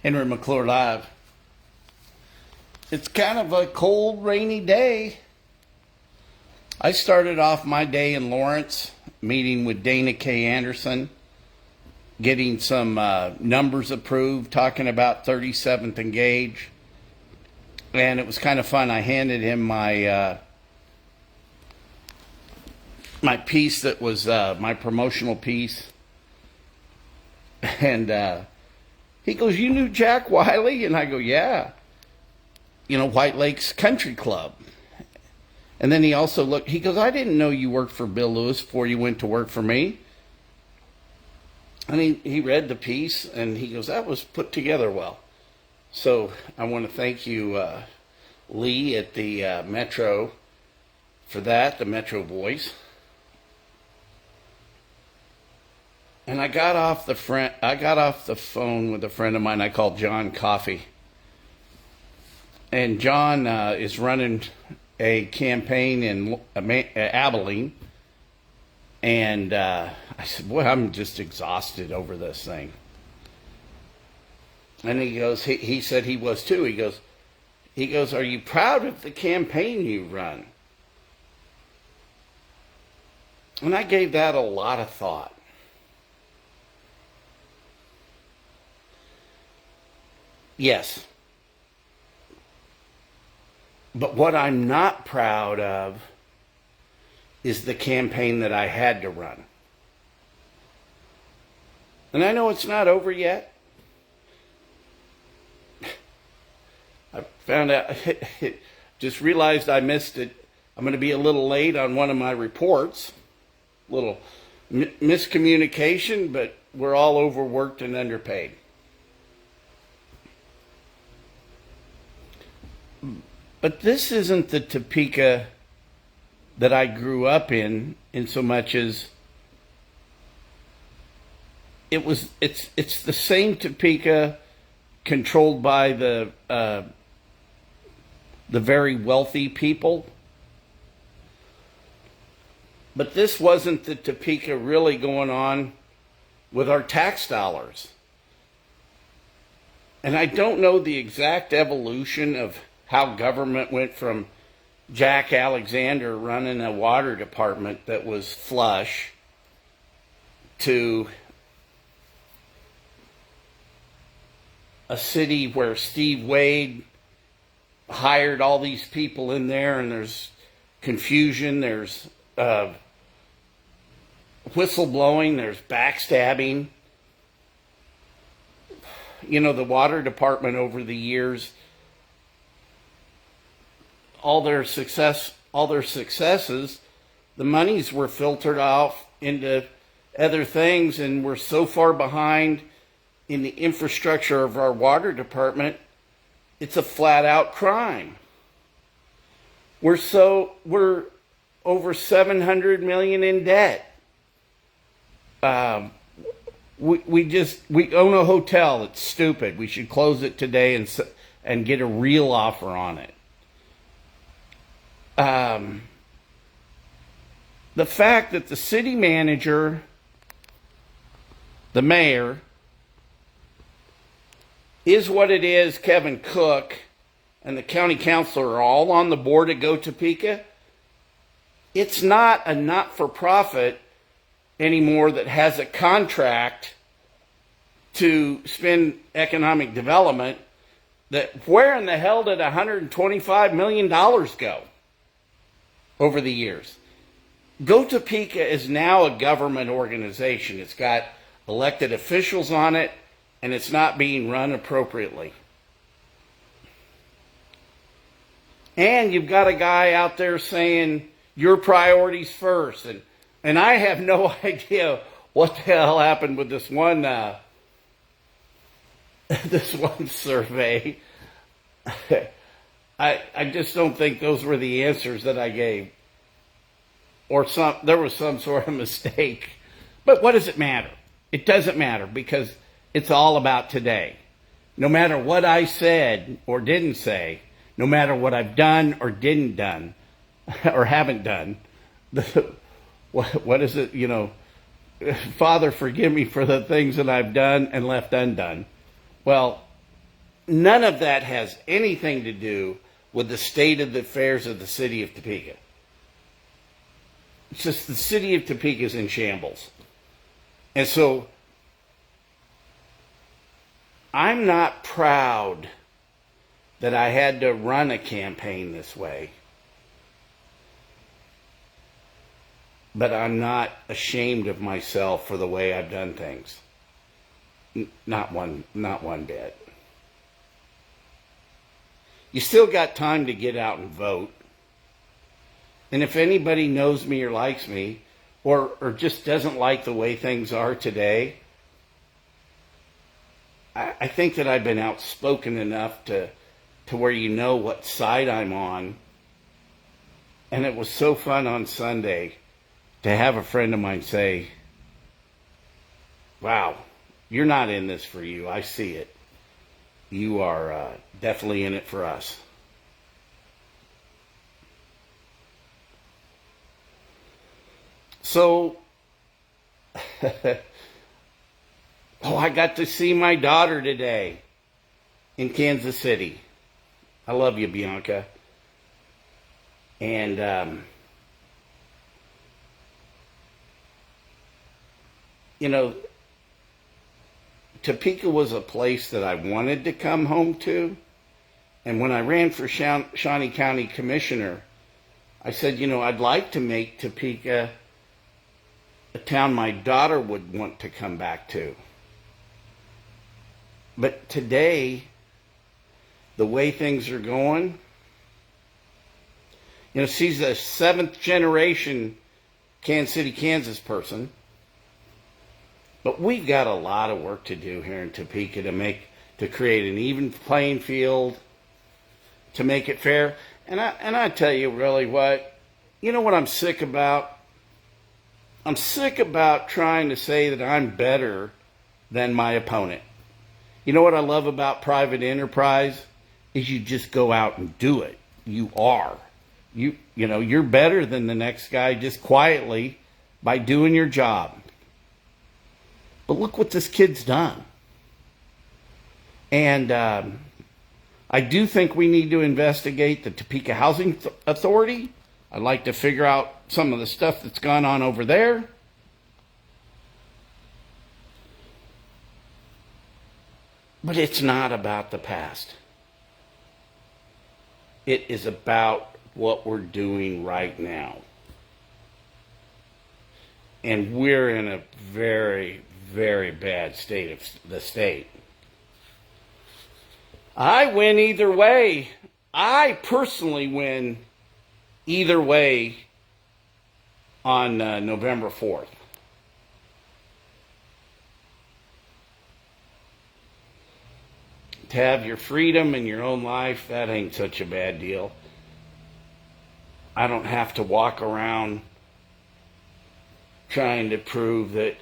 Henry McClure Live. It's kind of a cold, rainy day. I started off my day in Lawrence, meeting with Dana K. Anderson, getting some numbers approved, talking about 37th and Gage. And it was kind of fun. I handed him my my piece that was my promotional piece. And he goes, "You knew Jack Wiley?" And I go, "Yeah. You know, White Lakes Country Club." And then he also looked, he goes, "I didn't know you worked for Bill Lewis before you went to work for me." And he read the piece and he goes, "That was put together well." So I want to thank you, Lee at the Metro, for that, the Metro Voice. And I got off the phone with a friend of mine I call John Coffey. And John is running a campaign in Abilene. And I said, "Boy, I'm just exhausted over this thing." And he goes, he said he was too. He goes, "Are you proud of the campaign you run?" And I gave that a lot of thought. Yes. But what I'm not proud of is the campaign that I had to run. And I know it's not over yet. I found out, just realized I missed it. I'm going to be a little late on one of my reports. Little miscommunication, but we're all overworked and underpaid. But this isn't the Topeka that I grew up in so much as it's the same Topeka controlled by the very wealthy people. But this wasn't the Topeka really going on with our tax dollars. And I don't know the exact evolution of how government went from Jack Alexander running a water department that was flush to a city where Steve Wade hired all these people in there, and there's confusion, there's whistleblowing, there's backstabbing. You know, the water department over the years, all their successes, the monies were filtered off into other things, and we're so far behind in the infrastructure of our water department, it's a flat out crime. We're over $700 million in debt. We own a hotel. It's stupid. We should close it today and get a real offer on it. The fact that the city manager, the mayor, is what it is, Kevin Cook, and the county councilor are all on the board to go Topeka. It's not a not-for-profit anymore that has a contract to spend economic development. That where in the hell did $125 million go over the years? Go Topeka is now a government organization. It's got elected officials on it, and it's not being run appropriately. And you've got a guy out there saying your priorities first, and I have no idea what the hell happened with this one this one survey. I just don't think those were the answers that I gave. Or there was some sort of mistake. But what does it matter? It doesn't matter, because it's all about today. No matter what I said or didn't say, no matter what I've done or didn't done, or haven't done, what is it, you know, Father, forgive me for the things that I've done and left undone. Well, none of that has anything to do with the state of the affairs of the city of Topeka. It's just the city of Topeka is in shambles. And so I'm not proud that I had to run a campaign this way. But I'm not ashamed of myself for the way I've done things. Not one bit. You still got time to get out and vote. And if anybody knows me or likes me, or just doesn't like the way things are today, I think that I've been outspoken enough to where you know what side I'm on. And it was so fun on Sunday to have a friend of mine say, wow, you're not in this for you. I see it. You are definitely in it for us. So, I got to see my daughter today in Kansas City. I love you, Bianca. And, Topeka was a place that I wanted to come home to. And when I ran for Shawnee County Commissioner, I said, I'd like to make Topeka a town my daughter would want to come back to. But today, the way things are going, she's a 7th generation Kansas City, Kansas person. But we've got a lot of work to do here in Topeka to create an even playing field, to make it fair. And I tell you really what I'm sick about? I'm sick about trying to say that I'm better than my opponent. You know what I love about private enterprise? Is you just go out and do it. You are. You're better than the next guy just quietly by doing your job. But look what this kid's done. And I do think we need to investigate the Topeka Housing Authority. I'd like to figure out some of the stuff that's gone on over there. But it's not about the past. It is about what we're doing right now. And we're in a very, very bad state of the state. I win either way. I personally win either way on November 4th. To have your freedom in your own life, that ain't such a bad deal. I don't have to walk around trying to prove that,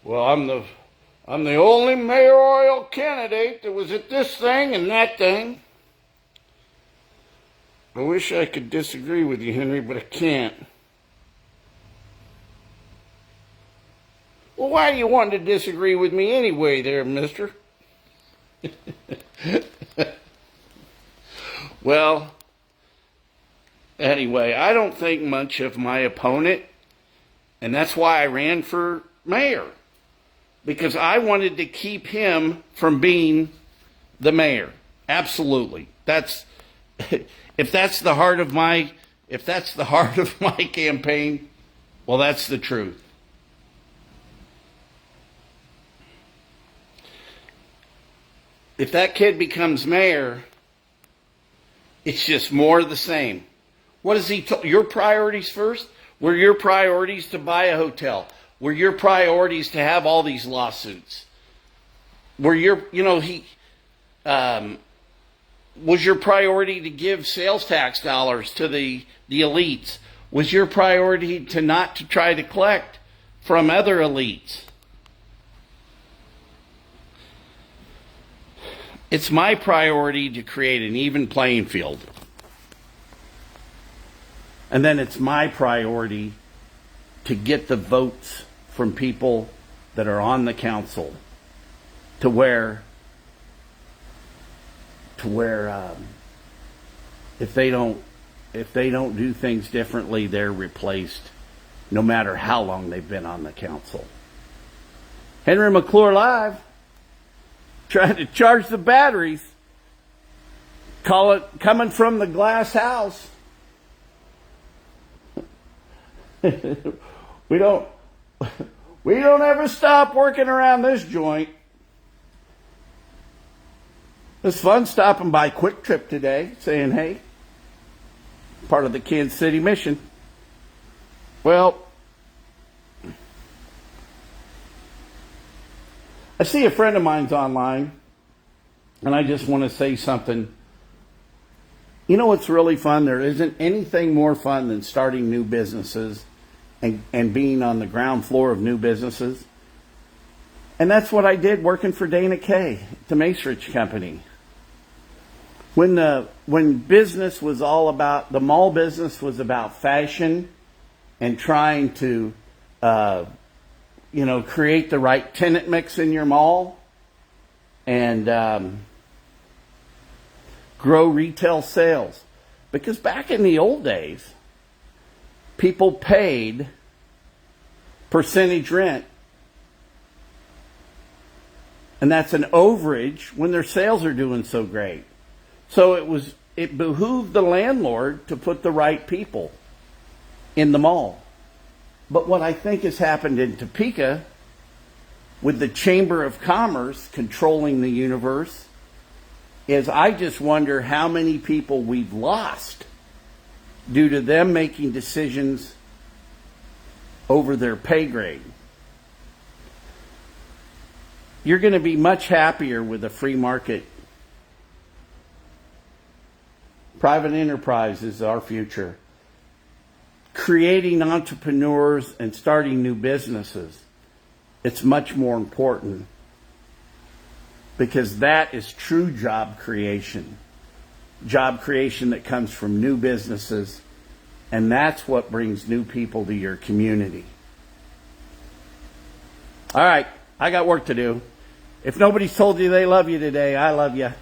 well, I'm the only mayoral candidate that was at this thing and that thing. I wish I could disagree with you, Henry, but I can't. Well, why do you want to disagree with me anyway there, mister? Well, anyway, I don't think much of my opponent, and that's why I ran for mayor, because I wanted to keep him from being the mayor. Absolutely. If that's the heart of my campaign, well, that's the truth. If that kid becomes mayor, it's just more of the same. What is your priorities first? Were your priorities to buy a hotel? Were your priorities to have all these lawsuits? Were was your priority to give sales tax dollars to the elites? Was your priority to not to try to collect from other elites? It's my priority to create an even playing field. And then it's my priority to get the votes from people that are on the council to where to where if they don't do things differently, they're replaced no matter how long they've been on the council. Henry McClure live, trying to charge the batteries. Call it coming from the glass house. We don't ever stop working around this joint. It's fun stopping by Quick Trip today, saying, hey, part of the Kansas City mission. Well, I see a friend of mine's online, and I just want to say something. You know what's really fun? There isn't anything more fun than starting new businesses and being on the ground floor of new businesses. And that's what I did working for Dana Kay, the Macerich Company. When business was all about, the mall business was about fashion and trying to, create the right tenant mix in your mall and grow retail sales. Because back in the old days, people paid percentage rent. And that's an overage when their sales are doing so great. So it behooved the landlord to put the right people in the mall. But what I think has happened in Topeka, with the Chamber of Commerce controlling the universe, is I just wonder how many people we've lost due to them making decisions over their pay grade. You're going to be much happier with a free market. Private enterprise is our future. Creating entrepreneurs and starting new businesses, it's much more important, because that is true job creation. Job creation that comes from new businesses, and that's what brings new people to your community. All right, I got work to do. If nobody's told you they love you today, I love you.